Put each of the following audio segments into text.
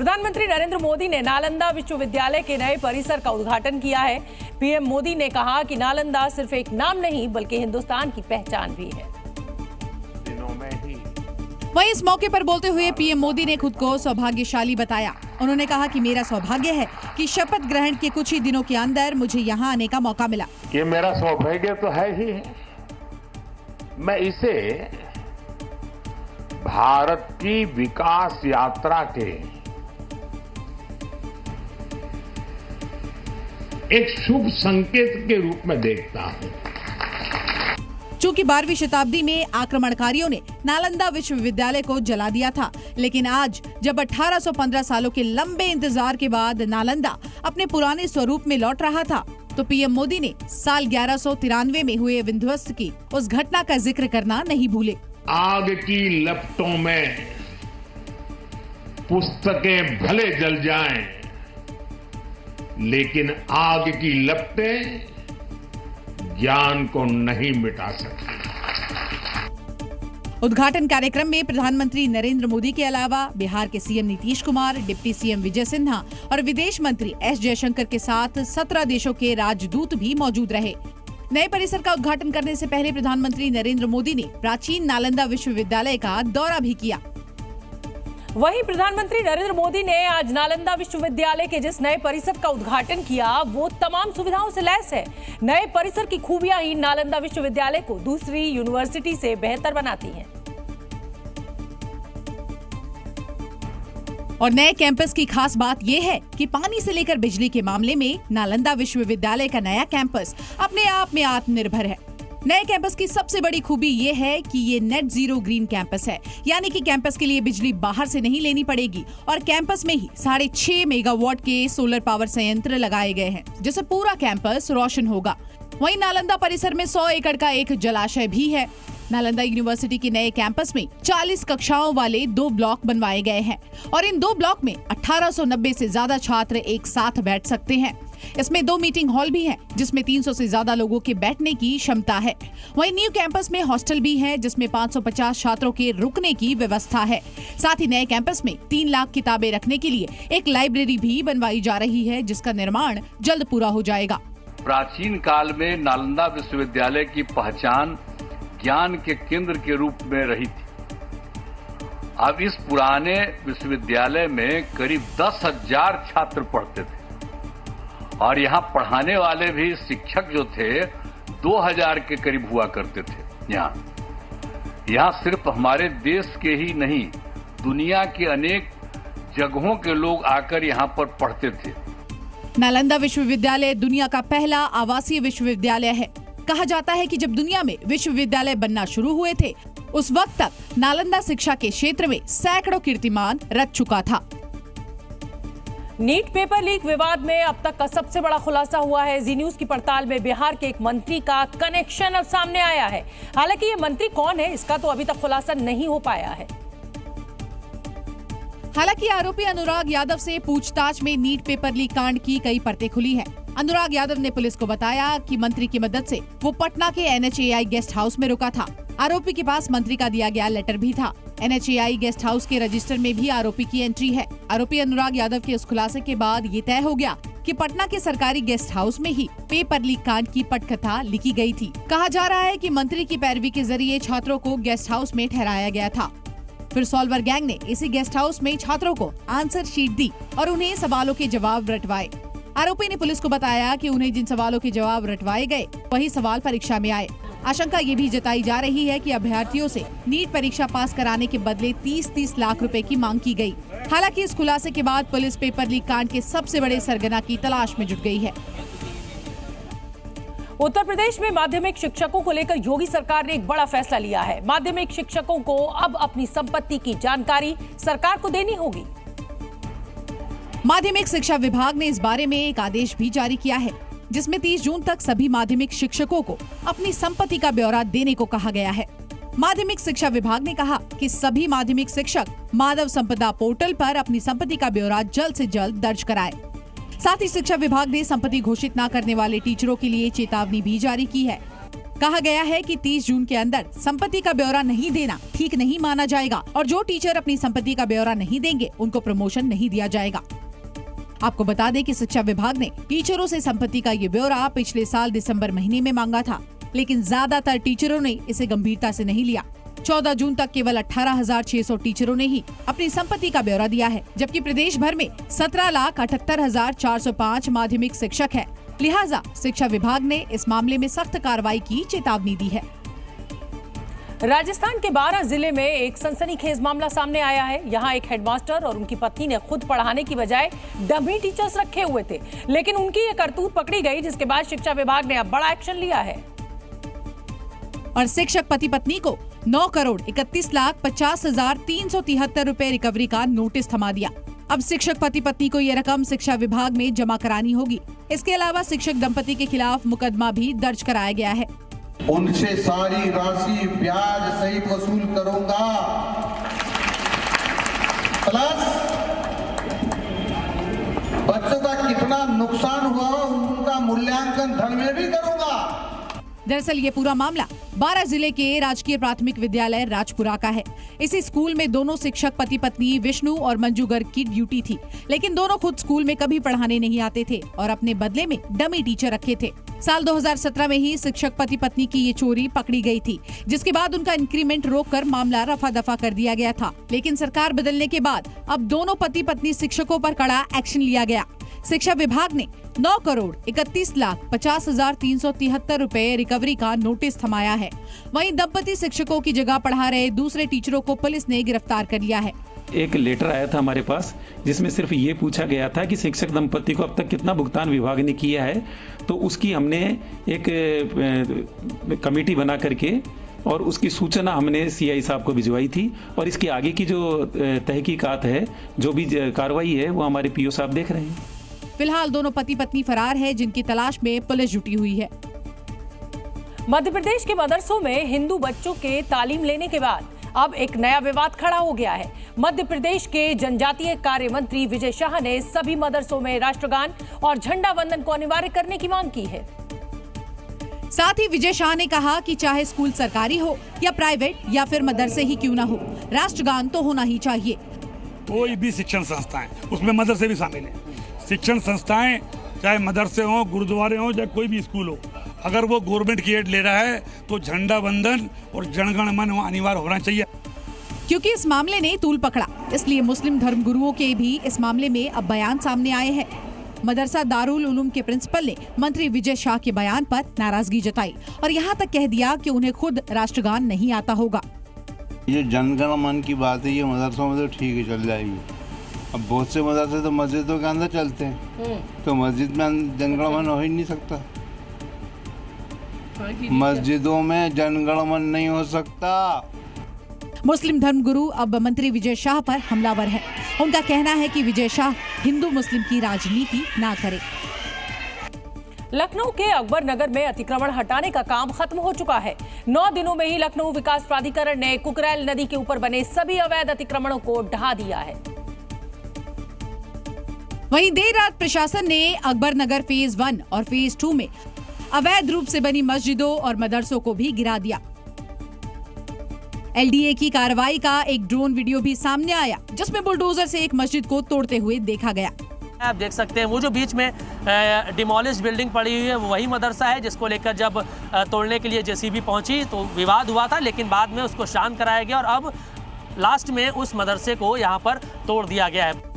प्रधानमंत्री नरेंद्र मोदी ने नालंदा विश्वविद्यालय के नए परिसर का उद्घाटन किया है। पीएम मोदी ने कहा कि नालंदा सिर्फ एक नाम नहीं बल्कि हिंदुस्तान की पहचान भी है। वहीं इस मौके पर बोलते हुए पीएम मोदी ने खुद को सौभाग्यशाली बताया। उन्होंने कहा कि मेरा सौभाग्य है कि शपथ ग्रहण के कुछ ही दिनों के अंदर मुझे यहाँ आने का मौका मिला। ये मेरा सौभाग्य तो है ही। मैं इसे भारत की विकास यात्रा के एक शुभ संकेत के रूप में देखता हूँ। चूंकि 12वीं शताब्दी में आक्रमणकारियों ने नालंदा विश्वविद्यालय को जला दिया था, लेकिन आज जब 1815 सालों के लंबे इंतजार के बाद नालंदा अपने पुराने स्वरूप में लौट रहा था, तो पीएम मोदी ने साल 1193 में हुए विध्वंस की उस घटना का जिक्र करना नहीं भूले। आग की लपटों में पुस्तकें भले जल जाएं, लेकिन आग की लपटें ज्ञान को नहीं मिटा सकती। उद्घाटन कार्यक्रम में प्रधानमंत्री नरेंद्र मोदी के अलावा बिहार के CM Nitish Kumar, deputy CM Vijay Sinha और विदेश मंत्री एस जयशंकर के साथ 17 देशों के राजदूत भी मौजूद रहे। नए परिसर का उद्घाटन करने से पहले प्रधानमंत्री नरेंद्र मोदी ने प्राचीन नालंदा विश्वविद्यालय का दौरा भी किया। वहीं प्रधानमंत्री नरेंद्र मोदी ने आज नालंदा विश्वविद्यालय के जिस नए परिसर का उद्घाटन किया वो तमाम सुविधाओं से लैस है। नए परिसर की खूबियां ही नालंदा विश्वविद्यालय को दूसरी यूनिवर्सिटी से बेहतर बनाती हैं। और नए कैंपस की खास बात यह है कि पानी से लेकर बिजली के मामले में नालंदा विश्वविद्यालय का नया कैंपस अपने आप में आत्मनिर्भर है। नए कैंपस की सबसे बड़ी खूबी ये है कि ये नेट जीरो ग्रीन कैंपस है, यानी कि कैंपस के लिए बिजली बाहर से नहीं लेनी पड़ेगी और कैंपस में ही 6.5 मेगावाट के सोलर पावर संयंत्र लगाए गए हैं, जिससे पूरा कैंपस रोशन होगा। वहीं नालंदा परिसर में 100 एकड़ का एक जलाशय भी है। नालंदा यूनिवर्सिटी के नए कैंपस में 40 कक्षाओं वाले 2 ब्लॉक बनवाए गए हैं और इन 2 ब्लॉक में 1890 से ज्यादा छात्र एक साथ बैठ सकते हैं। इसमें 2 मीटिंग हॉल भी हैं, जिसमें 300 से ज्यादा लोगों के बैठने की क्षमता है। वहीं न्यू कैंपस में हॉस्टल भी है, जिसमें 550 छात्रों के रुकने की व्यवस्था है। साथ ही नए कैंपस में 3 लाख किताबें रखने के लिए एक लाइब्रेरी भी बनवाई जा रही है, जिसका निर्माण जल्द पूरा हो जाएगा। प्राचीन काल में नालंदा विश्वविद्यालय की पहचान ज्ञान के केंद्र के रूप में रही थी। अब इस पुराने विश्वविद्यालय में करीब 10,000 छात्र पढ़ते थे और यहाँ पढ़ाने वाले भी शिक्षक जो थे 2000 के करीब हुआ करते थे। यहाँ सिर्फ हमारे देश के ही नहीं, दुनिया के अनेक जगहों के लोग आकर यहाँ पर पढ़ते थे। नालंदा विश्वविद्यालय दुनिया का पहला आवासीय विश्वविद्यालय है। कहा जाता है कि जब दुनिया में विश्वविद्यालय बनना शुरू हुए थे, उस वक्त तक नालंदा शिक्षा के क्षेत्र में सैकड़ों कीर्तिमान रच चुका था। नीट पेपर लीक विवाद में अब तक का सबसे बड़ा खुलासा हुआ है। जी न्यूज की पड़ताल में बिहार के एक मंत्री का कनेक्शन अब सामने आया है। हालांकि ये मंत्री कौन है, इसका तो अभी तक खुलासा नहीं हो पाया है। हालांकि आरोपी अनुराग यादव से पूछताछ में नीट पेपर लीक कांड की कई परतें खुली हैं। अनुराग यादव ने पुलिस को बताया कि मंत्री की मदद से वो पटना के NHAI गेस्ट हाउस में रुका था। आरोपी के पास मंत्री का दिया गया लेटर भी था। NHAI गेस्ट हाउस के रजिस्टर में भी आरोपी की एंट्री है। आरोपी अनुराग यादव के इस खुलासे के बाद ये तय हो गया कि पटना के सरकारी गेस्ट हाउस में ही पेपर लीक कांड की पटकथा लिखी गई थी। कहा जा रहा है कि मंत्री की पैरवी के जरिए छात्रों को गेस्ट हाउस में ठहराया गया था। फिर सॉल्वर गैंग ने इसी गेस्ट हाउस में छात्रों को आंसर शीट दी और उन्हें सवालों के जवाब रटवाए। आरोपी ने पुलिस को बताया कि उन्हें जिन सवालों के जवाब रटवाए गए वही सवाल परीक्षा में आए। आशंका ये भी जताई जा रही है कि अभ्यर्थियों से नीट परीक्षा पास कराने के बदले 30-30 लाख रुपए की मांग की गई। हालांकि इस खुलासे के बाद पुलिस पेपर लीक कांड के सबसे बड़े सरगना की तलाश में जुट गई है। उत्तर प्रदेश में माध्यमिक शिक्षकों को लेकर योगी सरकार ने एक बड़ा फैसला लिया है। माध्यमिक शिक्षकों को अब अपनी संपत्ति की जानकारी सरकार को देनी होगी। माध्यमिक शिक्षा विभाग ने इस बारे में एक आदेश भी जारी किया है, जिसमें 30 जून तक सभी माध्यमिक शिक्षकों को अपनी संपत्ति का ब्यौरा देने को कहा गया है। माध्यमिक शिक्षा विभाग ने कहा कि सभी माध्यमिक शिक्षक मानव संपदा पोर्टल पर अपनी संपत्ति का ब्यौरा जल्द से जल्द दर्ज कराएं। साथ ही शिक्षा विभाग ने संपत्ति घोषित न करने वाले टीचरों के लिए चेतावनी भी जारी की है। कहा गया है कि 30 जून के अंदर संपत्ति का ब्यौरा नहीं देना ठीक नहीं माना जाएगा और जो टीचर अपनी संपत्ति का ब्यौरा नहीं देंगे उनको प्रमोशन नहीं दिया जाएगा। आपको बता दें कि शिक्षा विभाग ने टीचरों से संपत्ति का ये ब्यौरा पिछले साल दिसंबर महीने में मांगा था, लेकिन ज्यादातर टीचरों ने इसे गंभीरता से नहीं लिया। 14 जून तक केवल 18,600 टीचरों ने ही अपनी संपत्ति का ब्यौरा दिया है, जबकि प्रदेश भर में 17,78,405 माध्यमिक शिक्षक है। लिहाजा शिक्षा विभाग ने इस मामले में सख्त कार्रवाई की चेतावनी दी है। राजस्थान के 12 जिले में एक सनसनीखेज मामला सामने आया है। यहाँ एक हेडमास्टर और उनकी पत्नी ने खुद पढ़ाने की बजाय डमी टीचर्स रखे हुए थे, लेकिन उनकी ये करतूत पकड़ी गई, जिसके बाद शिक्षा विभाग ने अब बड़ा एक्शन लिया है और शिक्षक पति पत्नी को 9,31,50,373 रुपए रिकवरी का नोटिस थमा दिया। अब शिक्षक पति पत्नी को ये रकम शिक्षा विभाग में जमा करानी होगी। इसके अलावा शिक्षक दंपति के खिलाफ मुकदमा भी दर्ज कराया गया है। उनसे सारी राशि ब्याज सहित वसूल करूंगा, प्लस बच्चों का कितना नुकसान हुआ उनका मूल्यांकन धन में भी करूंगा। दरअसल ये पूरा मामला 12 जिले के राजकीय प्राथमिक विद्यालय राजपुरा का है। इसी स्कूल में दोनों शिक्षक पति पत्नी विष्णु और मंजू गर्ग की ड्यूटी थी, लेकिन दोनों खुद स्कूल में कभी पढ़ाने नहीं आते थे और अपने बदले में डमी टीचर रखे थे। साल 2017 में ही शिक्षक पति पत्नी की ये चोरी पकड़ी गई थी, जिसके बाद उनका इंक्रीमेंट रोककर मामला रफा दफा कर दिया गया था। लेकिन सरकार बदलने के बाद अब दोनों पति पत्नी शिक्षकों पर कड़ा एक्शन लिया गया। शिक्षा विभाग ने 9,31,50,373 रुपए रिकवरी का नोटिस थमाया है। वहीं दंपति शिक्षकों की जगह पढ़ा रहे दूसरे टीचरों को पुलिस ने गिरफ्तार कर लिया है। एक लेटर आया था हमारे पास, जिसमें सिर्फ ये पूछा गया था कि शिक्षक दंपति को अब तक कितना भुगतान विभाग ने किया है। तो उसकी हमने एक कमेटी बना करके और उसकी सूचना हमने सीआई साहब को भिजवाई थी और इसकी आगे की जो तहकीकात है, जो भी कार्रवाई है, वो हमारे पीओ साहब देख रहे हैं। फिलहाल दोनों पति पत्नी फरार है, जिनकी तलाश में पुलिस जुटी हुई है। मध्य प्रदेश के मदरसों में हिंदू बच्चों के तालीम लेने के बाद अब एक नया विवाद खड़ा हो गया है। मध्य प्रदेश के जनजातीय कार्य मंत्री विजय शाह ने सभी मदरसों में राष्ट्रगान और झंडा वंदन को अनिवार्य करने की मांग की है। साथ ही विजय शाह ने कहा कि चाहे स्कूल सरकारी हो या प्राइवेट या फिर मदरसे ही क्यों ना हो, राष्ट्रगान तो होना ही चाहिए। कोई भी शिक्षण संस्थाएं, उसमें मदरसे भी शामिल हैं। शिक्षण संस्थाएं चाहे मदरसे हो, गुरुद्वारे हो, या कोई भी स्कूल हो, अगर वो गवर्नमेंट की एड ले रहा है तो झंडा वंदन और जनगण मन अनिवार्य होना चाहिए। क्योंकि इस मामले ने तूल पकड़ा, इसलिए मुस्लिम धर्मगुरुओं के भी इस मामले में अब बयान सामने आए हैं। मदरसा दारुल उलूम के प्रिंसिपल ने मंत्री विजय शाह के बयान पर नाराजगी जताई और यहाँ तक कह दिया कि उन्हें खुद राष्ट्रगान नहीं आता होगा। ये जनगण मन की बात है, ये मदरसों में तो ठीक है, चल जाएगी। अब बहुत से मदरसे तो मस्जिदों के अंदर चलते हैं, तो मस्जिद में जनगण मन हो ही नहीं सकता। मस्जिदों में जनगण मन नहीं हो सकता। मुस्लिम धर्मगुरु अब मंत्री विजय शाह पर हमलावर है। उनका कहना है कि विजय शाह हिंदू मुस्लिम की राजनीति ना करे। लखनऊ के अकबर नगर में अतिक्रमण हटाने का काम खत्म हो चुका है। 9 दिनों में ही लखनऊ विकास प्राधिकरण ने कुकरेल नदी के ऊपर बने सभी अवैध अतिक्रमणों को ढहा दिया है। वहीं देर रात प्रशासन ने अकबर नगर फेज 1 और फेज 2 में अवैध रूप से बनी मस्जिदों और मदरसों को भी गिरा दिया। एलडीए की कार्रवाई का एक ड्रोन वीडियो भी सामने आया, जिसमें बुलडोजर से एक मस्जिद को तोड़ते हुए देखा गया। आप देख सकते हैं वो जो बीच में डिमोलिश बिल्डिंग पड़ी हुई है वही मदरसा है, जिसको लेकर जब तोड़ने के लिए जेसीबी पहुंची तो विवाद हुआ था, लेकिन बाद में उसको शांत कराया गया और अब लास्ट में उस मदरसे को यहां पर तोड़ दिया गया है।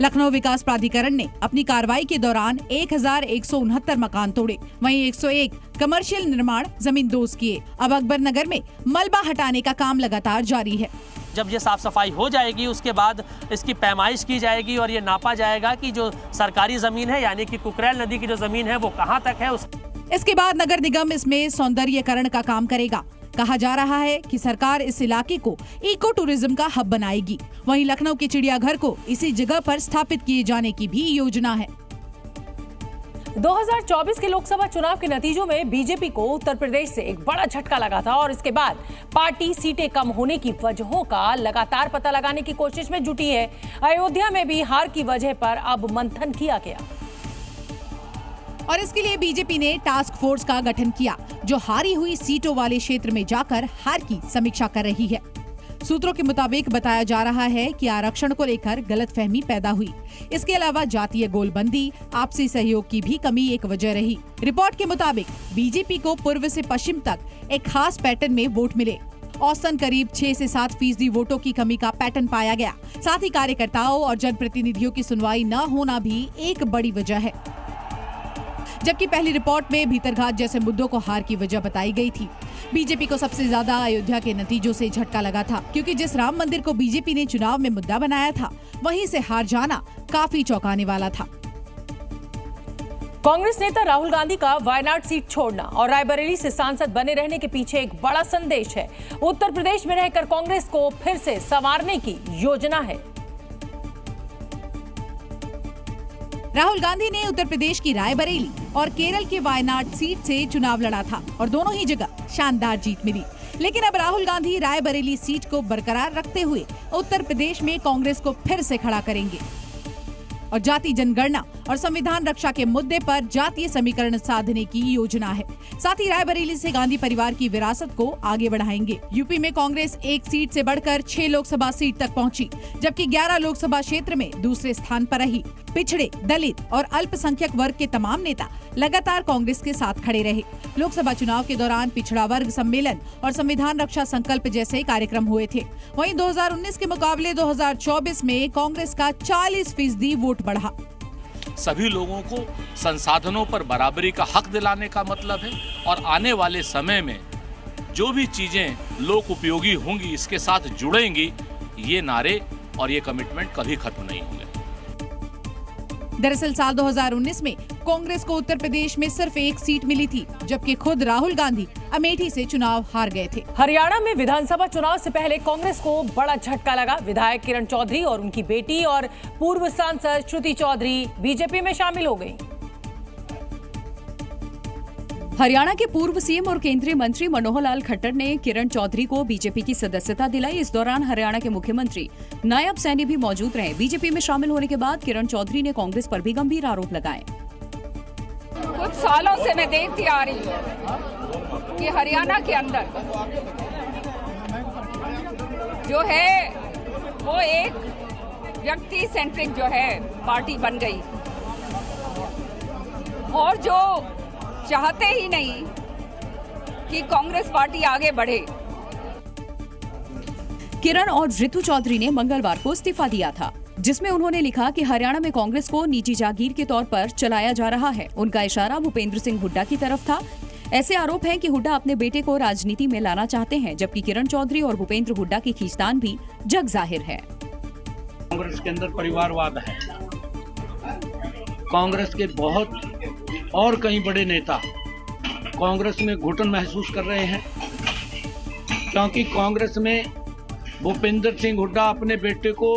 लखनऊ विकास प्राधिकरण ने अपनी कार्रवाई के दौरान 1169 मकान तोड़े, वहीं 101 कमर्शियल निर्माण जमींदोज किए। अब अकबर नगर में मलबा हटाने का काम लगातार जारी है। जब ये साफ सफाई हो जाएगी उसके बाद इसकी पैमाइश की जाएगी और ये नापा जाएगा कि जो सरकारी जमीन है यानी कि कुकरेल नदी की जो जमीन है वो कहां तक है। इसके बाद नगर निगम इसमें सौंदर्यीकरण का काम करेगा। कहा जा रहा है कि सरकार इस इलाके को इको टूरिज्म का हब बनाएगी। वहीं लखनऊ के चिड़ियाघर को इसी जगह पर स्थापित किए जाने की भी योजना है। 2024 के लोकसभा चुनाव के नतीजों में बीजेपी को उत्तर प्रदेश से एक बड़ा झटका लगा था और इसके बाद पार्टी सीटें कम होने की वजहों का लगातार पता लगाने की कोशिश में जुटी है। अयोध्या में भी हार की वजह पर अब मंथन किया गया। और इसके लिए बीजेपी ने टास्क फोर्स का गठन किया, जो हारी हुई सीटों वाले क्षेत्र में जाकर हार की समीक्षा कर रही है। सूत्रों के मुताबिक बताया जा रहा है कि आरक्षण को लेकर गलतफहमी पैदा हुई। इसके अलावा जातीय गोलबंदी, आपसी सहयोग की भी कमी एक वजह रही। रिपोर्ट के मुताबिक बीजेपी को पूर्व से पश्चिम तक एक खास पैटर्न में वोट मिले। औसतन करीब 6 से 7% वोटों की कमी का पैटर्न पाया गया। साथ ही कार्यकर्ताओं और जनप्रतिनिधियों की सुनवाई न होना भी एक बड़ी वजह है। जबकि पहली रिपोर्ट में भीतरघात जैसे मुद्दों को हार की वजह बताई गई थी। बीजेपी को सबसे ज्यादा अयोध्या के नतीजों से झटका लगा था, क्योंकि जिस राम मंदिर को बीजेपी ने चुनाव में मुद्दा बनाया था, वहीं से हार जाना काफी चौंकाने वाला था। कांग्रेस नेता राहुल गांधी का वायनाड सीट छोड़ना और रायबरेली से सांसद बने रहने के पीछे एक बड़ा संदेश है। उत्तर प्रदेश में रहकर कांग्रेस को फिर से संवारने की योजना है। राहुल गांधी ने उत्तर प्रदेश की रायबरेली और केरल के वायनाड सीट से चुनाव लड़ा था और दोनों ही जगह शानदार जीत मिली। लेकिन अब राहुल गांधी रायबरेली सीट को बरकरार रखते हुए उत्तर प्रदेश में कांग्रेस को फिर से खड़ा करेंगे और जाति जनगणना और संविधान रक्षा के मुद्दे पर जातीय समीकरण साधने की योजना है। साथ ही रायबरेली से गांधी परिवार की विरासत को आगे बढ़ाएंगे। यूपी में कांग्रेस एक सीट से बढ़कर 6 लोकसभा सीट तक पहुंची, जबकि 11 लोकसभा क्षेत्र में दूसरे स्थान पर रही। पिछड़े, दलित और अल्पसंख्यक वर्ग के तमाम नेता लगातार कांग्रेस के साथ खड़े रहे। लोकसभा चुनाव के दौरान पिछड़ा वर्ग सम्मेलन और संविधान रक्षा संकल्प जैसे कार्यक्रम हुए थे। वहीं 2019 के मुकाबले 2024 में कांग्रेस का 40% वोट बढ़ा। सभी लोगों को संसाधनों पर बराबरी का हक दिलाने का मतलब है और आने वाले समय में जो भी चीजें लोक उपयोगी होंगी, इसके साथ जुड़ेंगी, ये नारे और ये कमिटमेंट कभी खत्म नहीं होंगे। दरअसल साल 2019 में कांग्रेस को उत्तर प्रदेश में सिर्फ एक सीट मिली थी, जबकि खुद राहुल गांधी अमेठी से चुनाव हार गए थे। हरियाणा में विधानसभा चुनाव से पहले कांग्रेस को बड़ा झटका लगा। विधायक किरण चौधरी और उनकी बेटी और पूर्व सांसद श्रुति चौधरी बीजेपी में शामिल हो गई। हरियाणा के पूर्व सीएम और केंद्रीय मंत्री मनोहर लाल खट्टर ने किरण चौधरी को बीजेपी की सदस्यता दिलाई। इस दौरान हरियाणा के मुख्यमंत्री नायब सैनी भी मौजूद रहे। बीजेपी में शामिल होने के बाद किरण चौधरी ने कांग्रेस पर भी गंभीर आरोप लगाए। कुछ सालों से मैं देखती आ रही हूँ कि हरियाणा के अंदर जो है वो एक व्यक्ति सेंट्रिक जो है पार्टी बन गई और जो चाहते ही नहीं कि कांग्रेस पार्टी आगे बढ़े। किरण और ऋतु चौधरी ने मंगलवार को इस्तीफा दिया था, जिसमें उन्होंने लिखा कि हरियाणा में कांग्रेस को निजी जागीर के तौर पर चलाया जा रहा है। उनका इशारा भूपेंद्र सिंह हुड्डा की तरफ था। ऐसे आरोप हैं कि हुड्डा अपने बेटे को राजनीति में लाना चाहते हैं, जबकि किरण चौधरी और भूपेंद्र हुड्डा की खींचतान भी जग जाहिर है। कांग्रेस के अंदर परिवारवाद है। कांग्रेस के बहुत और कई बड़े नेता कांग्रेस में घुटन महसूस कर रहे हैं, क्योंकि कांग्रेस में भूपेंद्र सिंह हुड्डा अपने बेटे को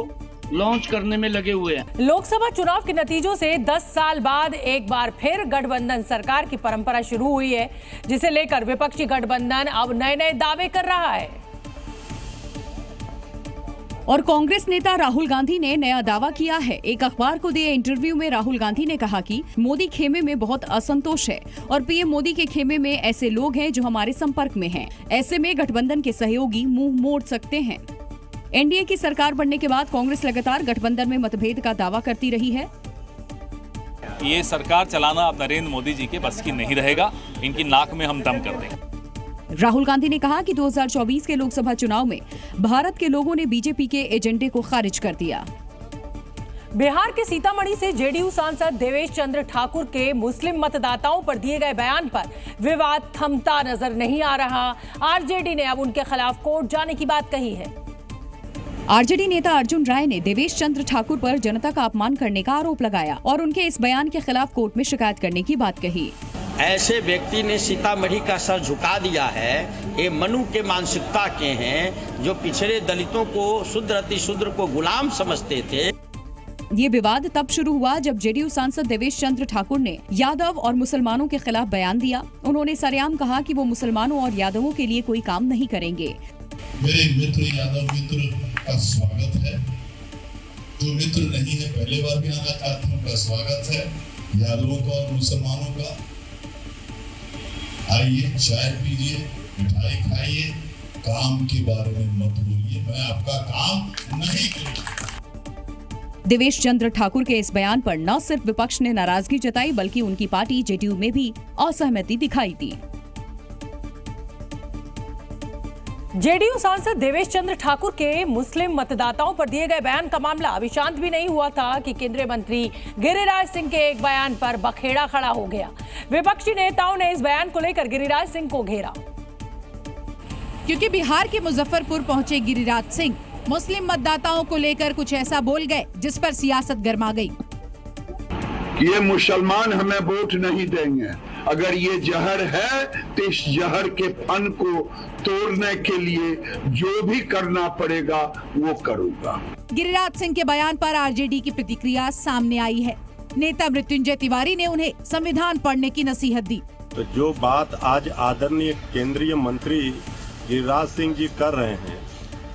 लॉन्च करने में लगे हुए हैं। लोकसभा चुनाव के नतीजों से 10 साल बाद एक बार फिर गठबंधन सरकार की परंपरा शुरू हुई है, जिसे लेकर विपक्षी गठबंधन अब नए नए दावे कर रहा है। और कांग्रेस नेता राहुल गांधी ने नया दावा किया है। एक अखबार को दिए इंटरव्यू में राहुल गांधी ने कहा कि मोदी खेमे में बहुत असंतोष है और पीएम मोदी के खेमे में ऐसे लोग हैं जो हमारे संपर्क में हैं। ऐसे में गठबंधन के सहयोगी मुंह मोड़ सकते हैं। एनडीए की सरकार बनने के बाद कांग्रेस लगातार गठबंधन में मतभेद का दावा करती रही है। ये सरकार चलाना अब नरेंद्र मोदी जी के बस की नहीं रहेगा। इनकी नाक में हम दम कर देंगे। राहुल गांधी ने कहा कि 2024 के लोकसभा चुनाव में भारत के लोगों ने बीजेपी के एजेंडे को खारिज कर दिया। बिहार के सीतामढ़ी से जेडीयू सांसद देवेश चंद्र ठाकुर के मुस्लिम मतदाताओं पर दिए गए बयान पर विवाद थमता नजर नहीं आ रहा। आरजेडी ने अब उनके खिलाफ कोर्ट जाने की बात कही है। आरजेडी नेता अर्जुन राय ने देवेश चंद्र ठाकुर पर जनता का अपमान करने का आरोप लगाया और उनके इस बयान के खिलाफ कोर्ट में शिकायत करने की बात कही। ऐसे व्यक्ति ने सीतामढ़ी का सर झुका दिया है। ये मनु के मानसिकता के हैं, जो पिछड़े दलितों को, शुद्र अति शुद्र को गुलाम समझते थे। ये विवाद तब शुरू हुआ जब जेडीयू सांसद देवेश चंद्र ठाकुर ने यादव और मुसलमानों के खिलाफ बयान दिया। उन्होंने सरेआम कहा कि वो मुसलमानों और यादवों के लिए कोई काम नहीं करेंगे। मेरे मित्र यादव मित्र का स्वागत है। जो मित्र नहीं है, पहले बार भी आना चाहते हैं, उनका स्वागत है। यादवों का और मुसलमानों का। आइए चाय पीजिए, मिठाई खाइए, काम के बारे में मत बोलिए, मैं आपका काम नहीं करूंगा। देवेश चंद्र ठाकुर के इस बयान पर न सिर्फ विपक्ष ने नाराजगी जताई बल्कि उनकी पार्टी जेडीयू में भी असहमति दिखाई दी। जेडीयू सांसद देवेश चंद्र ठाकुर के मुस्लिम मतदाताओं पर दिए गए बयान का मामला अभी शांत भी नहीं हुआ था कि केंद्रीय मंत्री गिरिराज सिंह के एक बयान पर बखेड़ा खड़ा हो गया। विपक्षी नेताओं ने इस बयान को लेकर गिरिराज सिंह को घेरा, क्योंकि बिहार के मुजफ्फरपुर पहुंचे गिरिराज सिंह मुस्लिम मतदाताओं को लेकर कुछ ऐसा बोल गए जिस पर सियासत गर्मा गई। ये मुसलमान हमें वोट नहीं देंगे, अगर ये जहर है तो इस जहर के फन को तोड़ने के लिए जो भी करना पड़ेगा वो करूंगा। गिरिराज सिंह के बयान पर आरजेडी की प्रतिक्रिया सामने आई है। नेता मृत्युंजय तिवारी ने उन्हें संविधान पढ़ने की नसीहत दी। तो जो बात आज आदरणीय केंद्रीय मंत्री गिरिराज सिंह जी कर रहे हैं,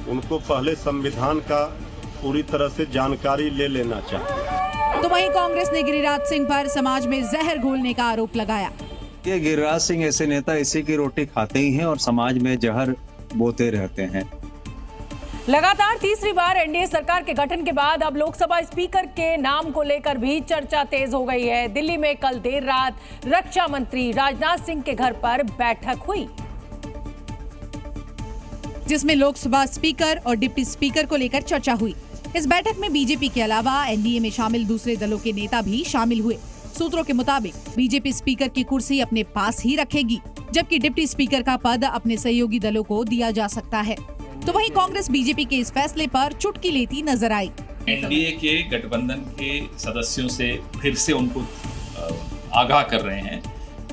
उनको पहले संविधान का पूरी तरह से जानकारी ले लेना चाहिए। तो वहीं कांग्रेस ने गिरिराज सिंह पर समाज में जहर घोलने का आरोप लगाया। ये गिरिराज सिंह ऐसे नेता इसी की रोटी खाते ही हैं और समाज में जहर बोते रहते हैं। लगातार तीसरी बार एनडीए सरकार के गठन के बाद अब लोकसभा स्पीकर के नाम को लेकर भी चर्चा तेज हो गई है। दिल्ली में कल देर रात रक्षा मंत्री राजनाथ सिंह के घर पर बैठक हुई, जिसमें लोकसभा स्पीकर और डिप्टी स्पीकर को लेकर चर्चा हुई। इस बैठक में बीजेपी के अलावा एनडीए में शामिल दूसरे दलों के नेता भी शामिल हुए। सूत्रों के मुताबिक बीजेपी स्पीकर की कुर्सी अपने पास ही रखेगी, जबकि डिप्टी स्पीकर का पद अपने सहयोगी दलों को दिया जा सकता है। तो वहीं कांग्रेस बीजेपी के इस फैसले पर चुटकी लेती नजर आई। एनडीए के गठबंधन के सदस्यों से फिर से उनको आगाह कर रहे हैं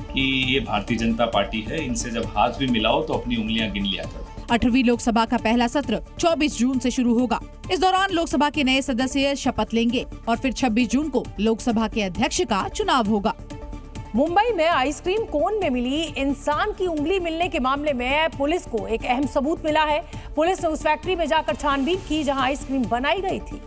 कि ये भारतीय जनता पार्टी है, इनसे जब हाथ भी मिलाओ तो अपनी उंगलियां गिन लिया करो। 8वीं लोकसभा का पहला सत्र 24 जून से शुरू होगा। इस दौरान लोकसभा के नए सदस्य शपथ लेंगे और फिर 26 जून को लोकसभा के अध्यक्ष का चुनाव होगा। मुंबई में आइसक्रीम कोन में मिली इंसान की उंगली मिलने के मामले में पुलिस को एक अहम सबूत मिला है। पुलिस ने उस फैक्ट्री में जाकर छानबीन की जहां आइसक्रीम बनाई गई थी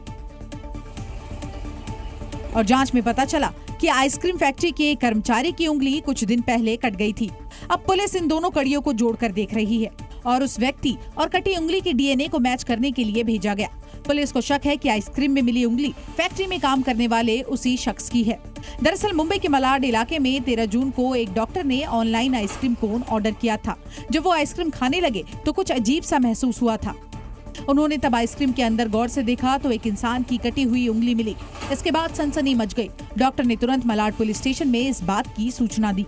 और जांच में पता चला कि आइसक्रीम फैक्ट्री के कर्मचारी की उंगली कुछ दिन पहले कट गई थी। अब पुलिस इन दोनों कड़ियों को जोड़कर देख रही है और उस व्यक्ति और कटी उंगली के डीएनए को मैच करने के लिए भेजा गया। पुलिस को शक है कि आइसक्रीम में मिली उंगली फैक्ट्री में काम करने वाले उसी शख्स की है। दरअसल मुंबई के मलाड इलाके में 13 जून को एक डॉक्टर ने ऑनलाइन आइसक्रीम कोन ऑर्डर किया था। जब वो आइसक्रीम खाने लगे तो कुछ अजीब सा महसूस हुआ था। उन्होंने तब आइसक्रीम के अंदर गौर से देखा तो एक इंसान की कटी हुई उंगली मिली। इसके बाद सनसनी मच गई। डॉक्टर ने तुरंत मलाड पुलिस स्टेशन में इस बात की सूचना दी।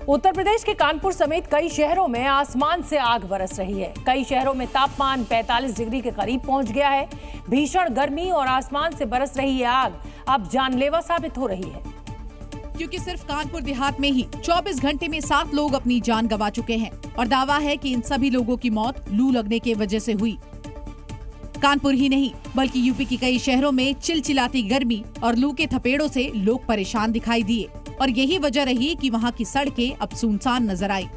उत्तर प्रदेश के कानपुर समेत कई शहरों में आसमान से आग बरस रही है। कई शहरों में तापमान 45 डिग्री के करीब पहुंच गया है। भीषण गर्मी और आसमान से बरस रही ये आग अब जानलेवा साबित हो रही है, क्योंकि सिर्फ कानपुर देहात में ही 24 घंटे में 7 लोग अपनी जान गंवा चुके हैं और दावा है कि इन सभी लोगों की मौत लू लगने की वजह से हुई। कानपुर ही नहीं बल्कि यूपी के कई शहरों में चिलचिलाती गर्मी और लू के थपेड़ों से लोग परेशान दिखाई दिए और यही वजह रही कि वहां की सड़कें अब सुनसान नजर आई।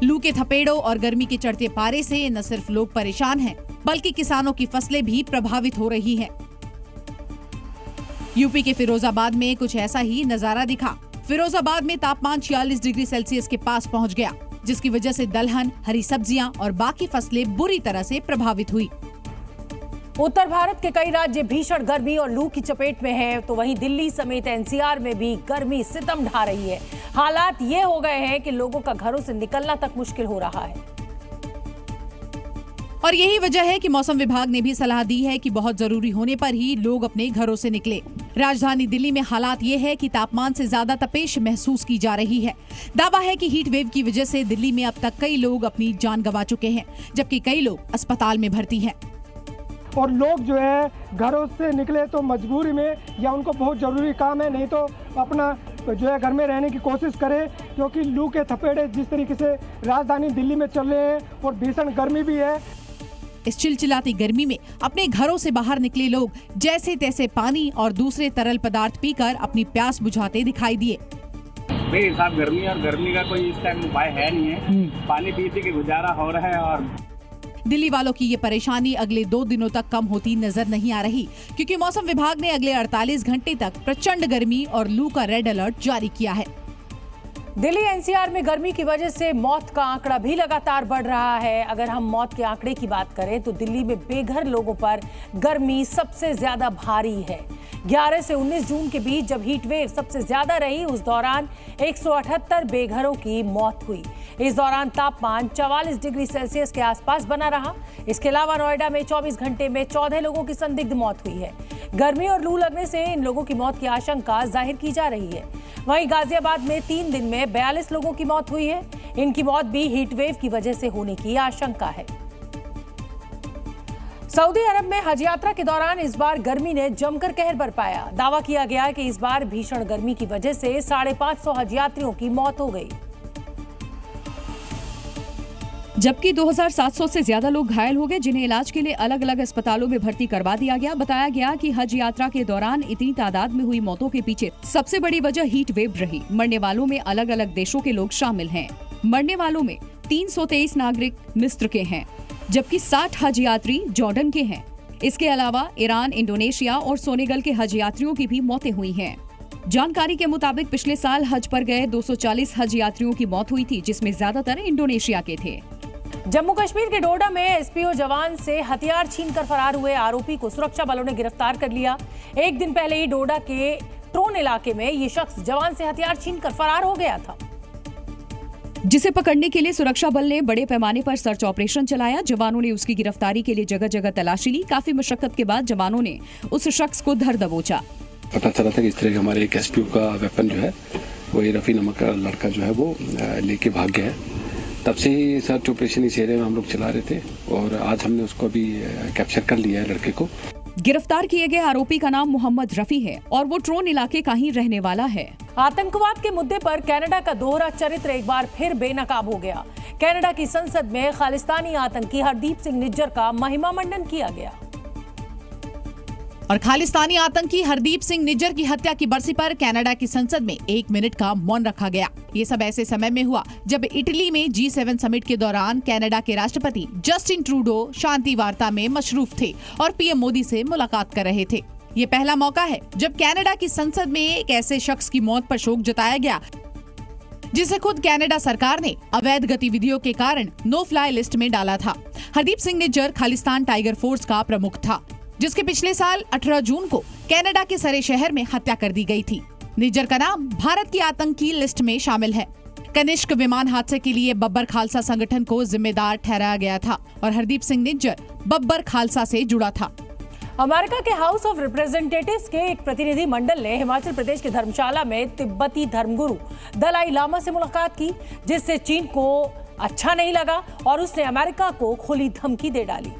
लू के थपेड़ों और गर्मी के चढ़ते पारे से न सिर्फ लोग परेशान हैं, बल्कि किसानों की फसलें भी प्रभावित हो रही हैं। यूपी के फिरोजाबाद में कुछ ऐसा ही नजारा दिखा। फिरोजाबाद में तापमान 46 डिग्री सेल्सियस के पास पहुंच गया, जिसकी वजह से दलहन, हरी सब्जियां और बाकी फसलें बुरी तरह से प्रभावित हुई। उत्तर भारत के कई राज्य भीषण गर्मी और लू की चपेट में हैं, तो वहीं दिल्ली समेत एनसीआर में भी गर्मी सितम ढा रही है। हालात ये हो गए हैं कि लोगों का घरों से निकलना तक मुश्किल हो रहा है और यही वजह है कि मौसम विभाग ने भी सलाह दी है कि बहुत जरूरी होने पर ही लोग अपने घरों से निकले। राजधानी दिल्ली में हालात ये है कि तापमान से ज्यादा तपेश महसूस की जा रही है। दावा है कि हीट वेव की वजह से दिल्ली में अब तक कई लोग अपनी जान गंवा चुके हैं, जबकि कई लोग अस्पताल में भर्ती हैं। और लोग जो है घरों से निकले तो मजबूरी में या उनको बहुत ज़रूरी काम है, नहीं तो अपना जो है घर में रहने की कोशिश करें, क्योंकि लू के थपेड़े जिस तरीके से राजधानी दिल्ली में चल रहे हैं और भीषण गर्मी भी है। इस चिलचिलाती गर्मी में अपने घरों से बाहर निकले लोग जैसे तैसे पानी और दूसरे तरल पदार्थ पीकर अपनी प्यास बुझाते दिखाई दिए। मेरे हिसाब गर्मी का कोई इस टाइम उपाय है नहीं है। पानी पी के गुजारा हो रहा है। और दिल्ली वालों की ये परेशानी अगले 2 दिनों तक कम होती नजर नहीं आ रही, क्योंकि मौसम विभाग ने अगले 48 घंटे तक प्रचंड गर्मी और लू का रेड अलर्ट जारी किया है। दिल्ली एनसीआर में गर्मी की वजह से मौत का आंकड़ा भी लगातार बढ़ रहा है। अगर हम मौत के आंकड़े की बात करें तो दिल्ली में बेघर लोगों पर गर्मी सबसे ज्यादा भारी है। 11 से 19 जून के बीच जब हीट वेव सबसे ज्यादा रही, उस दौरान 178 बेघरों की मौत हुई। इस दौरान तापमान 44 डिग्री सेल्सियस के आसपास बना रहा। इसके अलावा नोएडा में 24 घंटे में 14 लोगों की संदिग्ध मौत हुई है। गर्मी और लू लगने से इन लोगों की मौत की आशंका जाहिर की जा रही है। वहीं गाजियाबाद में 3 दिन में 42 लोगों की मौत हुई है। इनकी मौत भी हीट वेव की वजह से होने की आशंका है। सऊदी अरब में हज यात्रा के दौरान इस बार गर्मी ने जमकर कहर बरपाया। दावा किया गया कि इस बार भीषण गर्मी की वजह से 550 हज यात्रियों की मौत हो गई, जबकि 2700 से ज्यादा लोग घायल हो गए, जिन्हें इलाज के लिए अलग अलग अस्पतालों में भर्ती करवा दिया गया। बताया गया कि हज यात्रा के दौरान इतनी तादाद में हुई मौतों के पीछे सबसे बड़ी वजह हीट वेव रही। मरने वालों में अलग अलग देशों के लोग शामिल हैं। मरने वालों में 323 नागरिक मिस्र के हैं, जबकि 60 हज यात्री जॉर्डन के हैं। इसके अलावा ईरान, इंडोनेशिया और सोनेगल के हज यात्रियों की भी मौतें हुई हैं। जानकारी के मुताबिक पिछले साल हज पर गए 240 हज यात्रियों की मौत हुई थी, जिसमें ज्यादातर इंडोनेशिया के थे। जम्मू कश्मीर के डोडा में एसपीओ जवान से हथियार छीनकर फरार हुए आरोपी को सुरक्षा बलों ने गिरफ्तार कर लिया। एक दिन पहले ही डोडा के ट्रोन इलाके में ये शख्स जवान से हथियार छीनकर फरार हो गया था, जिसे पकड़ने के लिए सुरक्षा बल ने बड़े पैमाने पर सर्च ऑपरेशन चलाया। जवानों ने उसकी गिरफ्तारी के लिए जगह जगह तलाशी ली। काफी मशक्कत के बाद जवानों ने उस शख्स को धर दबोचा। पता चला था कि इस तरह का हमारे एक एसपीओ का वेपन जो है वो रफी नामक का लड़का जो है वो लेके भाग गया है। तब से ही सर्च ऑपरेशन इस एरिया में हम लोग चला रहे थे और आज हमने उसको अभी कैप्चर कर लिया है लड़के को। गिरफ्तार किए गए आरोपी का नाम मोहम्मद रफी है और वो ट्रोन इलाके का ही रहने वाला है। आतंकवाद के मुद्दे पर कनाडा का दोहरा चरित्र एक बार फिर बेनकाब हो गया। कनाडा की संसद में खालिस्तानी आतंकी हरदीप सिंह निज्जर का महिमा मंडन किया गया और खालिस्तानी आतंकी हरदीप सिंह निज्जर की हत्या की बरसी पर कनाडा की संसद में 1 मिनट का मौन रखा गया। ये सब ऐसे समय में हुआ जब इटली में G7 समिट के दौरान कनाडा के राष्ट्रपति जस्टिन ट्रूडो शांति वार्ता में मशरूफ थे और पीएम मोदी से मुलाकात कर रहे थे। ये पहला मौका है जब कनाडा की संसद में एक ऐसे शख्स की मौत पर शोक जताया गया जिसे खुद कनाडा सरकार ने अवैध गतिविधियों के कारण नो फ्लाई लिस्ट में डाला था। हरदीप सिंह निज्जर खालिस्तान टाइगर फोर्स का प्रमुख था, जिसके पिछले साल 18 जून को कनाडा के सरे शहर में हत्या कर दी गई थी। निज्जर का नाम भारत की आतंकी लिस्ट में शामिल है। कनिष्क विमान हादसे के लिए बब्बर खालसा संगठन को जिम्मेदार ठहराया गया था और हरदीप सिंह निज्जर बब्बर खालसा से जुड़ा था। अमेरिका के हाउस ऑफ रिप्रेजेंटेटिव्स के एक प्रतिनिधि मंडल ने हिमाचल प्रदेश के धर्मशाला में तिब्बती धर्मगुरु दलाई लामा से मुलाकात की, जिससे चीन को अच्छा नहीं लगा और उसने अमेरिका को खुली धमकी दे डाली।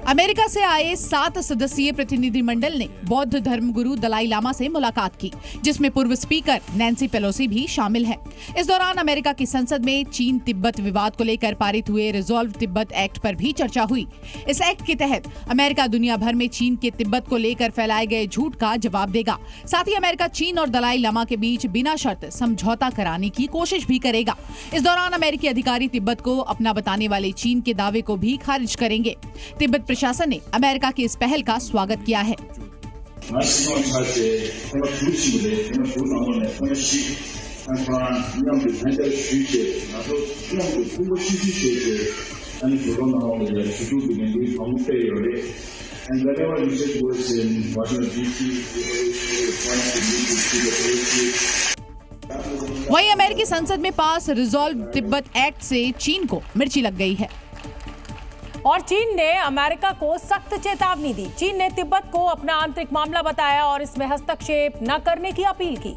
अमेरिका से आए 7 सदस्यीय प्रतिनिधिमंडल ने बौद्ध धर्मगुरु दलाई लामा से मुलाकात की, जिसमें पूर्व स्पीकर नैन्सी पेलोसी भी शामिल है। इस दौरान अमेरिका की संसद में चीन तिब्बत विवाद को लेकर पारित हुए रिजॉल्व तिब्बत एक्ट पर भी चर्चा हुई। इस एक्ट के तहत अमेरिका दुनिया भर में चीन के तिब्बत को लेकर फैलाए गए झूठ का जवाब देगा। साथ ही अमेरिका चीन और दलाई लामा के बीच बिना शर्त समझौता कराने की कोशिश भी करेगा। इस दौरान अमेरिकी अधिकारी तिब्बत को अपना बताने वाले चीन के दावे को भी खारिज करेंगे। तिब्बत प्रशासन ने अमेरिका की इस पहल का स्वागत किया है। वहीं अमेरिकी संसद में पास रिजॉल्व तिब्बत एक्ट से चीन को मिर्ची लग गई है और चीन ने अमेरिका को सख्त चेतावनी दी। चीन ने तिब्बत को अपना आंतरिक मामला बताया और इसमें हस्तक्षेप न करने की अपील की।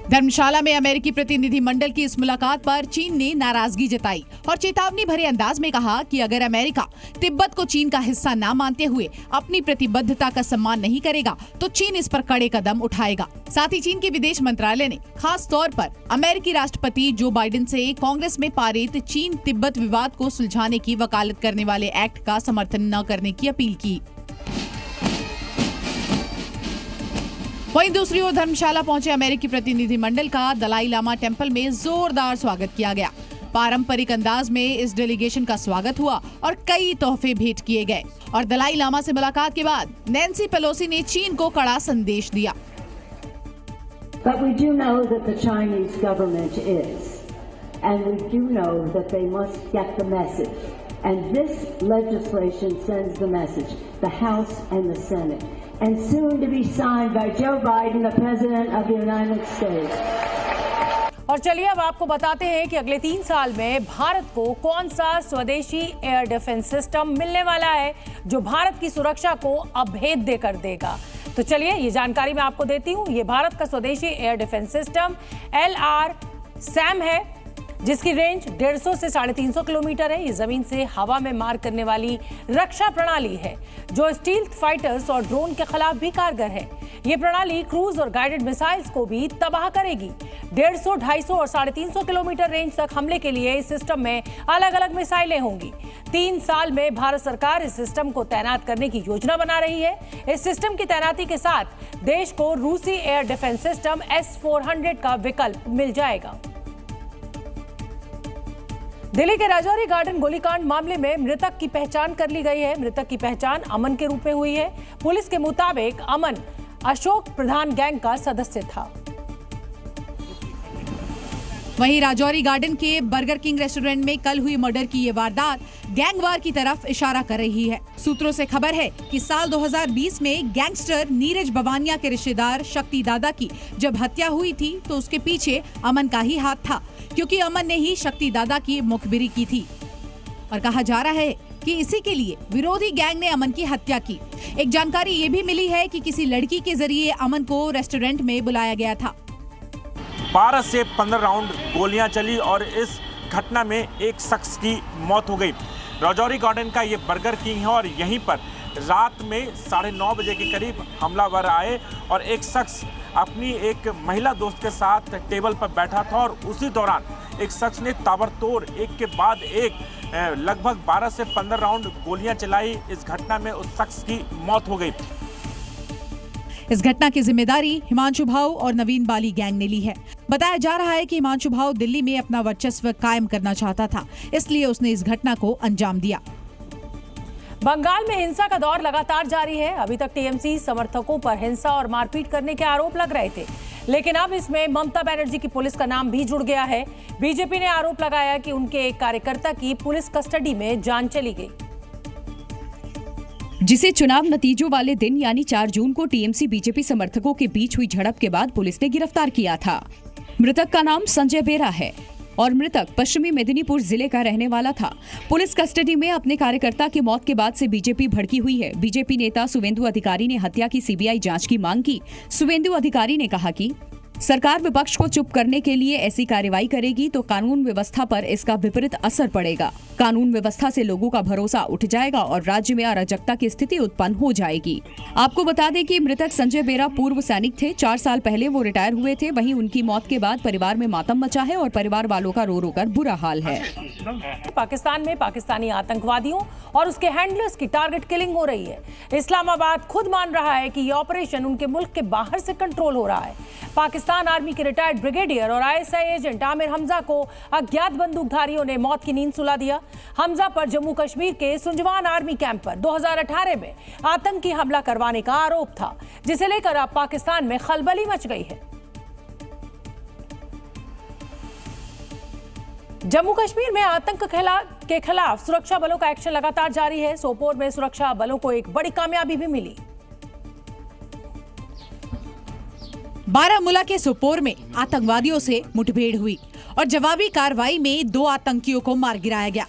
धर्मशाला में अमेरिकी प्रतिनिधि मंडल की इस मुलाकात पर चीन ने नाराजगी जताई और चेतावनी भरे अंदाज में कहा कि अगर अमेरिका तिब्बत को चीन का हिस्सा न मानते हुए अपनी प्रतिबद्धता का सम्मान नहीं करेगा तो चीन इस पर कड़े कदम उठाएगा। साथ ही चीन के विदेश मंत्रालय ने खास तौर पर अमेरिकी राष्ट्रपति जो बाइडेन से कांग्रेस में पारित चीन तिब्बत विवाद को सुलझाने की वकालत करने वाले एक्ट का समर्थन न करने की अपील की। वहीं दूसरी ओर धर्मशाला पहुंचे अमेरिकी प्रतिनिधिमंडल का दलाई लामा टेंपल में जोरदार स्वागत किया गया। पारंपरिक अंदाज में इस डेलीगेशन का स्वागत हुआ और कई तोहफे भेंट किए गए। और दलाई लामा से मुलाकात के बाद नैन्सी पेलोसी ने चीन को कड़ा संदेश दिया। But we do know that the Chinese government is, and we do know that they must get the message. And this legislation sends the message, the House and the Senate, and soon to be signed by Joe Biden, the President of the United States. और चलिए अब आपको बताते हैं कि अगले 3 साल में भारत को कौन सा स्वदेशी एयर डिफेंस सिस्टम मिलने वाला है जो भारत की सुरक्षा को अभेद्य कर देगा। तो चलिए ये जानकारी मैं आपको देती हूँ। ये भारत का स्वदेशी एयर डिफेंस सिस्टम LRSAM है, जिसकी रेंज 150 से 350 किलोमीटर है। ये जमीन से हवा में मार करने वाली रक्षा प्रणाली है जो स्टील्थ फाइटर्स और ड्रोन के खिलाफ भी कारगर है। ये प्रणाली क्रूज और गाइडेड मिसाइल्स को भी तबाह करेगी। 150, 250 और 350 किलोमीटर रेंज तक हमले के लिए इस सिस्टम में अलग अलग मिसाइलें होंगी। 3 साल में भारत सरकार इस सिस्टम को तैनात करने की योजना बना रही है। इस सिस्टम की तैनाती के साथ देश को रूसी एयर डिफेंस सिस्टम S-400 का विकल्प मिल जाएगा। दिल्ली के राजौरी गार्डन गोलीकांड मामले में मृतक की पहचान कर ली गई है। मृतक की पहचान अमन के रूप में हुई है। पुलिस के मुताबिक अमन अशोक प्रधान गैंग का सदस्य था। वहीं राजौरी गार्डन के बर्गर किंग रेस्टोरेंट में कल हुई मर्डर की ये वारदात गैंगवार की तरफ इशारा कर रही है। सूत्रों से खबर है कि साल 2020 में गैंगस्टर नीरज बवानिया के रिश्तेदार शक्ति दादा की जब हत्या हुई थी तो उसके पीछे अमन का ही हाथ था, क्योंकि अमन ने ही शक्ति दादा की मुखबिरी की थी। और कहा जा रहा है कि इसी के लिए विरोधी गैंग ने अमन की हत्या की। एक जानकारी ये भी मिली है कि किसी लड़की के जरिए अमन को रेस्टोरेंट में बुलाया गया था। 12 से 15 राउंड गोलियां चली और इस घटना में एक शख्स की मौत हो गई। राजौरी गार्डन का ये बर्गर किंग है और यहीं पर रात में 9:30 बजे के करीब हमलावर आए और एक शख्स अपनी एक महिला दोस्त के साथ टेबल पर बैठा था और उसी दौरान एक शख्स ने ताबड़तोड़ एक के बाद एक लगभग 12 से 15 राउंड गोलियां चलाई। इस घटना में उस शख्स की मौत हो गई। इस घटना की जिम्मेदारी हिमांशु भाऊ और नवीन बाली गैंग ने ली है। बताया जा रहा है कि हिमांशु भाऊ दिल्ली में अपना वर्चस्व कायम करना चाहता था, इसलिए उसने इस घटना को अंजाम दिया। बंगाल में हिंसा का दौर लगातार जारी है। अभी तक टीएमसी समर्थकों पर हिंसा और मारपीट करने के आरोप लग रहे थे, लेकिन अब इसमें ममता बनर्जी की पुलिस का नाम भी जुड़ गया है। बीजेपी ने आरोप लगाया कि उनके एक कार्यकर्ता की पुलिस कस्टडी में जान चली गई, जिसे चुनाव नतीजों वाले दिन यानी 4 जून को टीएमसी बीजेपी समर्थकों के बीच हुई झड़प के बाद पुलिस ने गिरफ्तार किया था। मृतक का नाम संजय बेरा है और मृतक पश्चिमी मेदिनीपुर जिले का रहने वाला था। पुलिस कस्टडी में अपने कार्यकर्ता की मौत के बाद से बीजेपी भड़की हुई है। बीजेपी नेता शुवेंदु अधिकारी ने हत्या की सीबीआई जांच की मांग की। शुवेंदु अधिकारी ने कहा कि सरकार विपक्ष को चुप करने के लिए ऐसी कार्रवाई करेगी तो कानून व्यवस्था पर इसका विपरीत असर पड़ेगा। कानून व्यवस्था से लोगों का भरोसा उठ जाएगा और राज्य में अराजकता की स्थिति उत्पन्न हो जाएगी। आपको बता दें कि मृतक संजय बेरा पूर्व सैनिक थे। 4 साल पहले वो रिटायर हुए थे। वहीं उनकी मौत के बाद परिवार में मातम मचा है और परिवार वालों का रो रो कर बुरा हाल है। पाकिस्तान में पाकिस्तानी आतंकवादियों और उसके हैंडलर्स की टारगेट किलिंग हो रही है। इस्लामाबाद खुद मान रहा है कि ये ऑपरेशन उनके मुल्क के बाहर से कंट्रोल हो रहा है। पाकिस्तान आर्मी के रिटायर्ड ब्रिगेडियर और ISI एजेंट आमिर हमजा को अज्ञात बंदूकधारियों ने मौत की नींद सुला दिया। हमजा पर जम्मू कश्मीर के सुंजवान आर्मी कैंप पर 2018 में आतंकी हमला करवाने का आरोप था, जिसे लेकर अब पाकिस्तान में खलबली मच गई है। जम्मू कश्मीर में आतंक के खिलाफ सुरक्षा बलों का एक्शन लगातार जारी है। सोपोर में सुरक्षा बलों को एक बड़ी कामयाबी भी मिली। बारामूला के सोपोर में आतंकवादियों से मुठभेड़ हुई और जवाबी कार्रवाई में 2 आतंकियों को मार गिराया गया।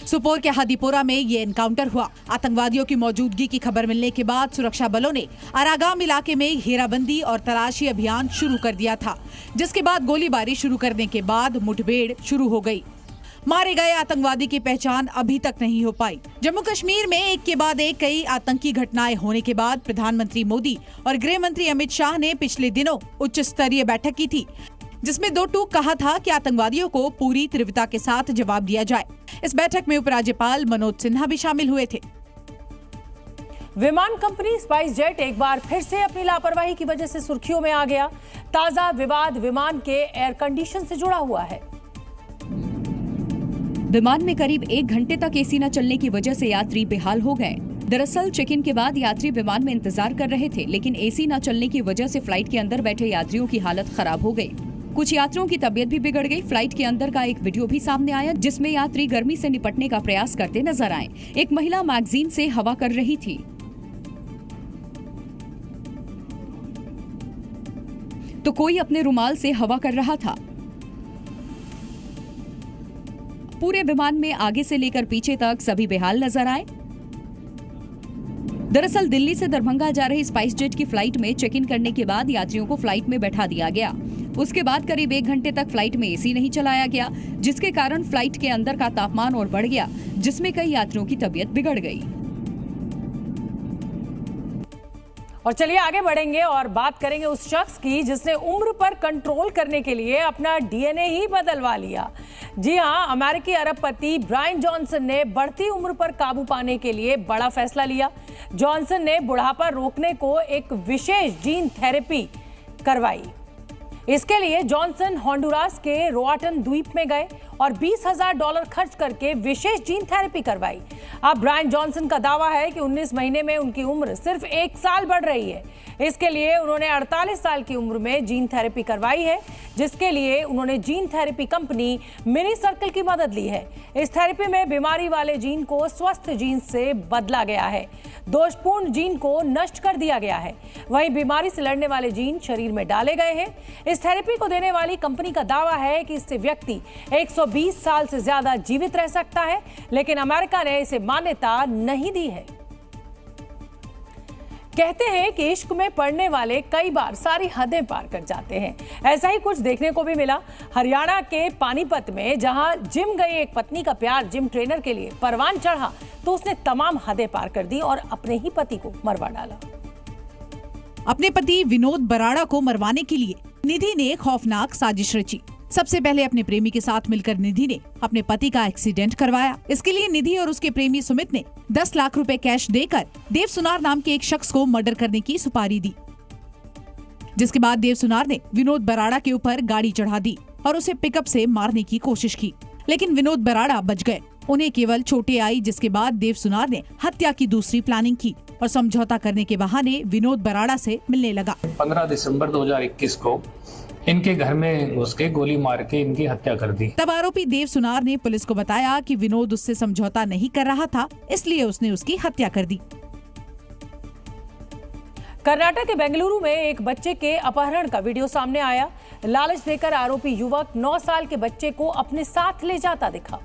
सोपोर के हादीपोरा में ये एनकाउंटर हुआ। आतंकवादियों की मौजूदगी की खबर मिलने के बाद सुरक्षा बलों ने अरागाम इलाके में घेराबंदी और तलाशी अभियान शुरू कर दिया था, जिसके बाद गोलीबारी शुरू करने के बाद मुठभेड़ शुरू हो गई। मारे गए आतंकवादी की पहचान अभी तक नहीं हो पाई। जम्मू कश्मीर में एक के बाद एक कई आतंकी घटनाएं होने के बाद प्रधानमंत्री मोदी और गृह मंत्री अमित शाह ने पिछले दिनों उच्च स्तरीय बैठक की थी, जिसमें 2 टूक कहा था कि आतंकवादियों को पूरी तीव्रता के साथ जवाब दिया जाए। इस बैठक में उपराज्यपाल मनोज सिन्हा भी शामिल हुए थे। विमान कंपनी स्पाइस जेट एक बार फिर से अपनी लापरवाही की वजह से सुर्खियों में आ गया। ताजा विवाद विमान के एयर कंडीशन से जुड़ा हुआ है। विमान में करीब 1 घंटे तक एसी न चलने की वजह से यात्री बेहाल हो गए। दरअसल चेक इन के बाद यात्री विमान में इंतजार कर रहे थे, लेकिन एसी न चलने की वजह से फ्लाइट के अंदर बैठे यात्रियों की हालत खराब हो गई। कुछ यात्रियों की तबीयत भी बिगड़ गई। फ्लाइट के अंदर का एक वीडियो भी सामने आया जिसमें यात्री गर्मी से निपटने का प्रयास करते नजर आए। एक महिला मैगजीन से हवा कर रही थी। तो कोई अपने रुमाल से हवा कर रहा था। पूरे विमान में आगे से लेकर पीछे तक सभी बेहाल नजर आए। दरअसल दिल्ली से दरभंगा जा रही स्पाइस जेट की फ्लाइट में चेक इन करने के बाद यात्रियों को फ्लाइट में बैठा दिया गया। उसके बाद करीब 1 घंटे तक फ्लाइट में एसी नहीं चलाया गया, जिसके कारण फ्लाइट के अंदर का तापमान और बढ़ गया, जिसमें कई यात्रियों की तबीयत बिगड़ गई। और चलिए आगे बढ़ेंगे और बात करेंगे उस शख्स की जिसने उम्र पर कंट्रोल करने के लिए अपना डीएनए ही बदलवा लिया। जी हां, अमेरिकी अरबपति ब्रायन जॉनसन ने बढ़ती उम्र पर काबू पाने के लिए बड़ा फैसला लिया। जॉनसन ने बुढ़ापा रोकने को एक विशेष जीन थेरेपी करवाई। इसके लिए जॉनसन होंडुरास के रोआटन द्वीप में गए और $20,000 खर्च करके विशेष जीन थेरेपी करवाई। अब ब्रायन जॉनसन का दावा है कि 19 महीने में उनकी उम्र सिर्फ 1 साल बढ़ रही है। इसके लिए उन्होंने 48 साल की उम्र में जीन थेरेपी करवाई है, जिसके लिए उन्होंने gene therapy company mini circle की मदद ली है। इस थेरेपी में बीमारी वाले जीन को स्वस्थ जीन से बदला गया है, दोषपूर्ण जीन को नष्ट कर दिया गया है, वहीं बीमारी से लड़ने वाले जीन शरीर में डाले गए हैं। इस थेरेपी को देने वाली कंपनी का दावा है कि इससे व्यक्ति 120 साल से ज्यादा जीवित रह सकता है, लेकिन अमेरिका ने इसे मान्यता नहीं दी है। कहते हैं कि इश्क में पड़ने वाले कई बार सारी हदें पार कर जाते हैं। ऐसा ही कुछ देखने को भी मिला हरियाणा के पानीपत में, जहां जिम गई एक पत्नी का प्यार जिम ट्रेनर के लिए परवान चढ़ा तो उसने तमाम हदें पार कर दी और अपने ही पति को मरवा डाला। अपने पति विनोद बराड़ा को मरवाने के लिए निधि ने खौफनाक साजिश रची। सबसे पहले अपने प्रेमी के साथ मिलकर निधि ने अपने पति का एक्सीडेंट करवाया। इसके लिए निधि और उसके प्रेमी सुमित ने 10 लाख रुपए कैश देकर देव सुनार नाम के एक शख्स को मर्डर करने की सुपारी दी, जिसके बाद देव सुनार ने विनोद बराड़ा के ऊपर गाड़ी चढ़ा दी और उसे पिकअप से मारने की कोशिश की, लेकिन विनोद बराड़ा बच गए। उन्हें केवल चोटें आई, जिसके बाद देव सुनार ने हत्या की दूसरी प्लानिंग की और समझौता करने के बहाने विनोद बराड़ा से मिलने लगा। 15 दिसंबर 2021 को इनके घर में घुस के गोली मार के इनकी हत्या कर दी। तब आरोपी देव सुनार ने पुलिस को बताया कि विनोद उससे समझौता नहीं कर रहा था, इसलिए उसने उसकी हत्या कर दी। कर्नाटक के बेंगलुरु में एक बच्चे के अपहरण का वीडियो सामने आया। लालच देकर आरोपी युवक 9 साल के बच्चे को अपने साथ ले जाता दिखा।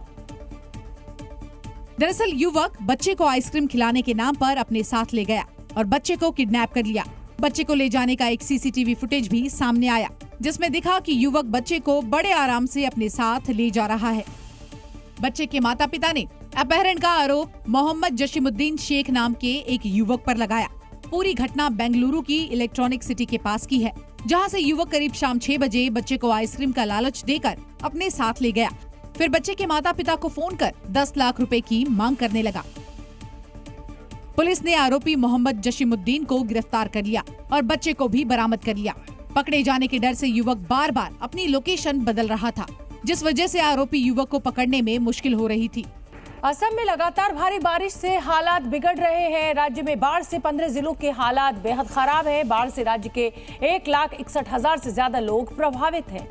दरअसल युवक बच्चे को आइसक्रीम खिलाने के नाम पर अपने साथ ले गया और बच्चे को किडनैप कर लिया। बच्चे को ले जाने का एक सीसीटीवी फुटेज भी सामने आया, जिसमें दिखा कि युवक बच्चे को बड़े आराम से अपने साथ ले जा रहा है। बच्चे के माता पिता ने अपहरण का आरोप मोहम्मद जशीमुद्दीन शेख नाम के एक युवक पर लगाया। पूरी घटना बेंगलुरु की इलेक्ट्रॉनिक सिटी के पास की है, जहां से युवक करीब शाम 6 बजे बच्चे को आइसक्रीम का लालच देकर अपने साथ ले गया। फिर बच्चे के माता पिता को फोन कर 10 लाख रुपए की मांग करने लगा। पुलिस ने आरोपी मोहम्मद जशीमुद्दीन को गिरफ्तार कर लिया और बच्चे को भी बरामद कर लिया। पकड़े जाने के डर से युवक बार बार अपनी लोकेशन बदल रहा था, जिस वजह से आरोपी युवक को पकड़ने में मुश्किल हो रही थी। असम में लगातार भारी बारिश से हालात बिगड़ रहे हैं। राज्य में बाढ़ से 15 जिलों के हालात बेहद खराब है। बाढ़ से राज्य के 1,61,000 से ज्यादा लोग प्रभावित हैं।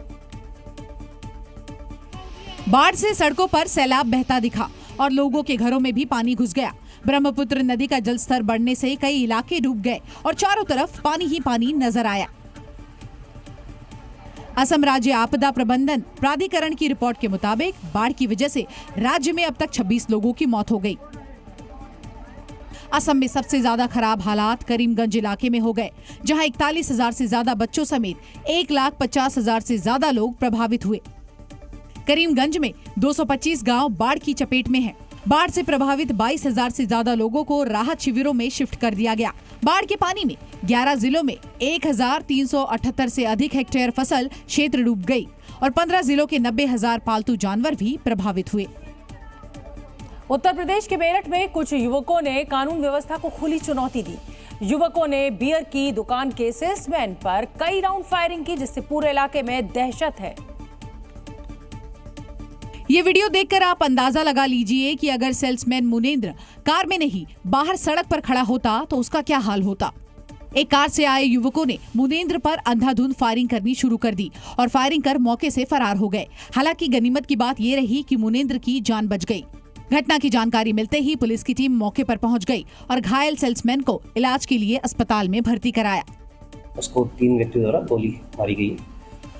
बाढ़ से सड़कों पर सैलाब बहता दिखा और लोगों के घरों में भी पानी घुस गया। ब्रह्मपुत्र नदी का जलस्तर बढ़ने से कई इलाके डूब गए और चारों तरफ पानी ही पानी नजर आया। असम राज्य आपदा प्रबंधन प्राधिकरण की रिपोर्ट के मुताबिक बाढ़ की वजह से राज्य में अब तक 26 लोगों की मौत हो गई। असम में सबसे ज्यादा खराब हालात करीमगंज इलाके में हो गए, जहां 41,000 से ज्यादा बच्चों समेत 1,50,000 से ज्यादा लोग प्रभावित हुए। करीमगंज में 225 गांव बाढ़ की चपेट में हैं। बाढ़ से प्रभावित 22,000 से ज्यादा लोगों को राहत शिविरों में शिफ्ट कर दिया गया। बाढ़ के पानी में 11 जिलों में 1,378 से अधिक हेक्टेयर फसल क्षेत्र डूब गई और 15 जिलों के 90,000 पालतू जानवर भी प्रभावित हुए। उत्तर प्रदेश के मेरठ में कुछ युवकों ने कानून व्यवस्था को खुली चुनौती दी। युवकों ने बियर की दुकान के सेल्समैन पर कई राउंड फायरिंग की, जिससे पूरे इलाके में दहशत है। ये वीडियो देखकर आप अंदाजा लगा लीजिए कि अगर सेल्समैन मुनेंद्र कार में नहीं बाहर सड़क पर खड़ा होता तो उसका क्या हाल होता। एक कार से आए युवकों ने मुनेंद्र पर अंधाधुंध फायरिंग करनी शुरू कर दी और फायरिंग कर मौके से फरार हो गए। हालांकि गनीमत की बात ये रही कि मुनेंद्र की जान बच गई। घटना की जानकारी मिलते ही पुलिस की टीम मौके पर पहुंच गई और घायल सेल्समैन को इलाज के लिए अस्पताल में भर्ती कराया। उसको 3 व्यक्ति द्वारा गोली मारी गई।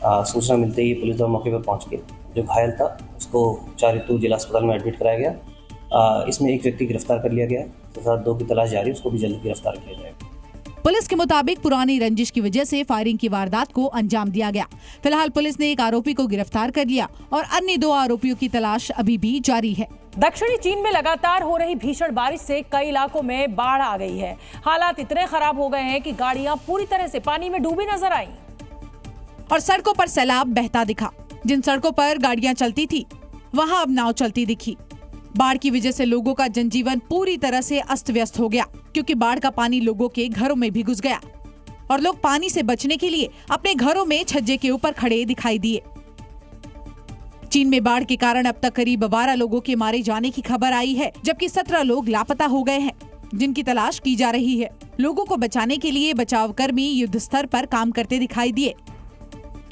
सूचना मिलते ही पुलिस दल मौके पर पहुंच गई। जो घायल था उसको उपचार हेतु जिला अस्पताल में एडमिट कराया गया। इसमें एक व्यक्ति गिरफ्तार कर लिया गया तथा 2 की तलाश जारी, उसको भी जल्द गिरफ्तार किया जाएगा। पुलिस के मुताबिक पुरानी रंजिश की वजह से फायरिंग की वारदात को अंजाम दिया गया। फिलहाल पुलिस ने एक आरोपी को गिरफ्तार कर लिया और अन्य 2 आरोपियों की तलाश अभी भी जारी है। दक्षिणी चीन में लगातार हो रही भीषण बारिश से कई इलाकों में बाढ़ आ गई है। हालात इतने खराब हो गए हैं कि गाड़ियां पूरी तरह से पानी में डूबी नजर आई और सड़कों पर सैलाब बहता दिखा। जिन सड़कों पर गाड़ियां चलती थी वहां अब नाव चलती दिखी। बाढ़ की वजह से लोगों का जनजीवन पूरी तरह से अस्त व्यस्त हो गया, क्योंकि बाढ़ का पानी लोगों के घरों में भी घुस गया और लोग पानी से बचने के लिए अपने घरों में छज्जे के ऊपर खड़े दिखाई दिए। चीन में बाढ़ के कारण अब तक करीब 12 लोगों के मारे जाने की खबर आई है, जबकि 17 लोग लापता हो गए हैं, जिनकी तलाश की जा रही है। लोगों को बचाने के लिए बचाव कर्मी युद्ध स्तर पर काम करते दिखाई दिए।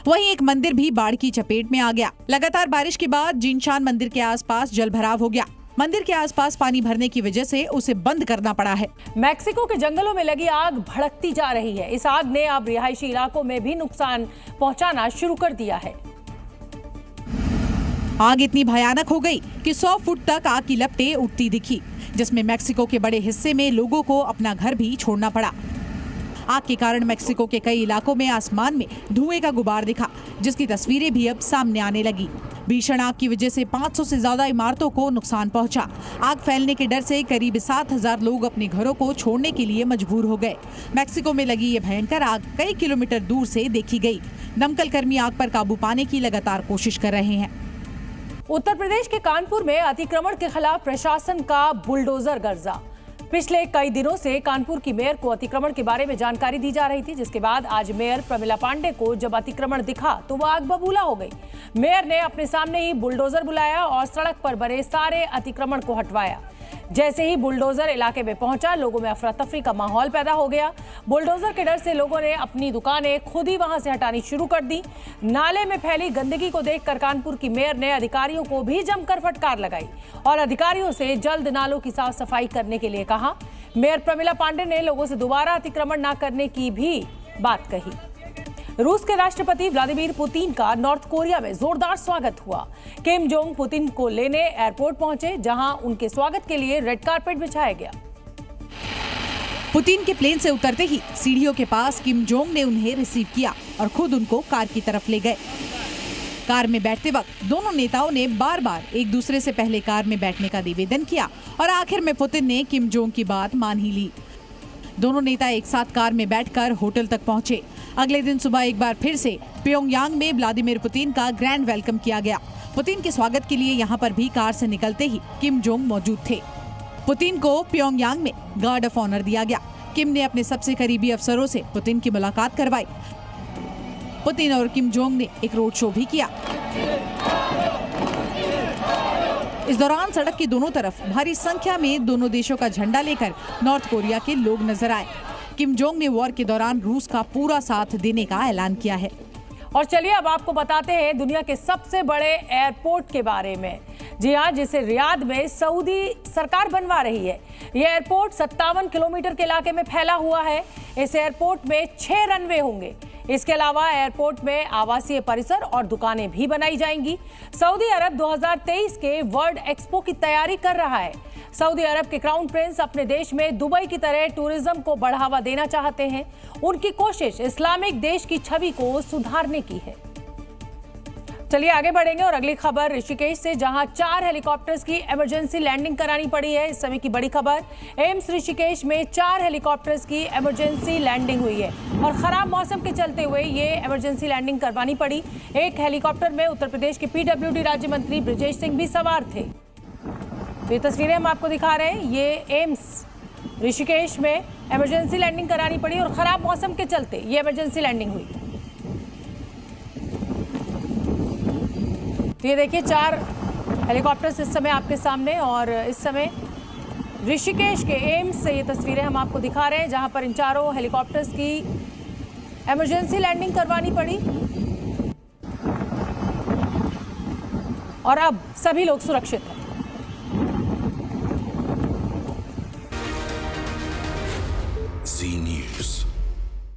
वहीं एक मंदिर भी बाढ़ की चपेट में आ गया। लगातार बारिश के बाद जिनशान मंदिर के आसपास जलभराव हो गया। मंदिर के आसपास पानी भरने की वजह से उसे बंद करना पड़ा है। मैक्सिको के जंगलों में लगी आग भड़कती जा रही है। इस आग ने अब रिहायशी इलाकों में भी नुकसान पहुंचाना शुरू कर दिया है। आग इतनी भयानक हो गई कि 100 फुट तक आग की लपटें उठती दिखी, जिसमें मैक्सिको के बड़े हिस्से में लोगों को अपना घर भी छोड़ना पड़ा। आग के कारण मैक्सिको के कई इलाकों में आसमान में धुएं का गुबार दिखा, जिसकी तस्वीरें भी अब सामने आने लगी। भीषण आग की वजह से 500 से ज्यादा इमारतों को नुकसान पहुंचा। आग फैलने के डर से करीब 7,000 लोग अपने घरों को छोड़ने के लिए मजबूर हो गए। मैक्सिको में लगी ये भयंकर आग कई किलोमीटर दूर से देखी गई। दमकल कर्मी आग पर काबू पाने की लगातार कोशिश कर रहे हैं। उत्तर प्रदेश के कानपुर में अतिक्रमण के खिलाफ प्रशासन का बुलडोजर गर्जा। पिछले कई दिनों से कानपुर की मेयर को अतिक्रमण के बारे में जानकारी दी जा रही थी, जिसके बाद आज मेयर प्रमिला पांडे को जब अतिक्रमण दिखा तो वो आग बबूला हो गई। मेयर ने अपने सामने ही बुलडोजर बुलाया और सड़क पर बने सारे अतिक्रमण को हटवाया। जैसे ही बुलडोजर इलाके में पहुंचा, लोगों में अफरा तफरी का माहौल पैदा हो गया। बुलडोजर के डर से लोगों ने अपनी दुकानें खुद ही वहां से हटानी शुरू कर दी। नाले में फैली गंदगी को देखकर कानपुर की मेयर ने अधिकारियों को भी जमकर फटकार लगाई और अधिकारियों से जल्द नालों की साफ सफाई करने के लिए कहा। मेयर प्रमिला पांडे ने लोगों से दोबारा अतिक्रमण न करने की भी बात कही। रूस के राष्ट्रपति व्लादिमीर पुतिन का नॉर्थ कोरिया में जोरदार स्वागत हुआ। किम जोंग पुतिन को लेने एयरपोर्ट पहुंचे, जहां उनके स्वागत के लिए रेड कारपेट बिछाया गया। पुतिन के प्लेन से उतरते ही सीढ़ियों के पास किम जोंग ने उन्हें रिसीव किया और खुद उनको कार की तरफ ले गए। कार में बैठते वक्त दोनों नेताओं ने बार बार एक दूसरे से पहले कार में बैठने का निवेदन किया और आखिर में पुतिन ने किम जोंग की बात मान ही ली। दोनों नेता एक साथ कार में बैठकर होटल तक पहुंचे। अगले दिन सुबह एक बार फिर से प्योंगयांग में व्लादिमीर पुतिन का ग्रैंड वेलकम किया गया। पुतिन के स्वागत के लिए यहां पर भी कार से निकलते ही किम जोंग मौजूद थे। पुतिन को प्योंगयांग में गार्ड ऑफ ऑनर दिया गया। किम ने अपने सबसे करीबी अफसरों से पुतिन की मुलाकात करवाई। पुतिन और किम जोंग ने एक रोड शो भी किया। इस दौरान सड़क के दोनों तरफ भारी संख्या में दोनों देशों का झंडा लेकर नॉर्थ कोरिया के लोग नजर आए। किम जोंग ने वॉर के दौरान रूस का पूरा साथ देने का ऐलान किया है। और चलिए अब आपको बताते हैं दुनिया के सबसे बड़े एयरपोर्ट के बारे में। जी हाँ, जिसे रियाद में सऊदी सरकार बनवा रही है। यह एयरपोर्ट 57 किलोमीटर के इलाके में फैला हुआ है। इस एयरपोर्ट में 6 रनवे होंगे। इसके अलावा एयरपोर्ट में आवासीय परिसर और दुकानें भी बनाई जाएंगी। सऊदी अरब 2023 के वर्ल्ड एक्सपो की तैयारी कर रहा है। सऊदी अरब के क्राउन प्रिंस अपने देश में दुबई की तरह टूरिज्म को बढ़ावा देना चाहते हैं। उनकी कोशिश इस्लामिक देश की छवि को सुधारने की है। चलिए आगे बढ़ेंगे और अगली खबर ऋषिकेश से, जहां 4 हेलीकॉप्टर्स की इमरजेंसी लैंडिंग करानी पड़ी है। इस समय की बड़ी खबर, एम्स ऋषिकेश में 4 हेलीकॉप्टर्स की इमरजेंसी लैंडिंग हुई है और खराब मौसम के चलते हुए ये इमरजेंसी लैंडिंग करवानी पड़ी। एक हेलीकॉप्टर में उत्तर प्रदेश के पीडब्ल्यूडी राज्य मंत्री ब्रजेश सिंह भी सवार थे। तो ये तस्वीरें हम आपको दिखा रहे हैं। ये एम्स ऋषिकेश में इमरजेंसी लैंडिंग करानी पड़ी और खराब मौसम के चलते ये इमरजेंसी लैंडिंग हुई। तो ये देखिए 4 हेलीकॉप्टर्स इस समय आपके सामने, और इस समय ऋषिकेश के एम्स से ये तस्वीरें हम आपको दिखा रहे हैं, जहां पर इन चारों हेलीकॉप्टर्स की इमरजेंसी लैंडिंग करवानी पड़ी और अब सभी लोग सुरक्षित हैं। Zee News.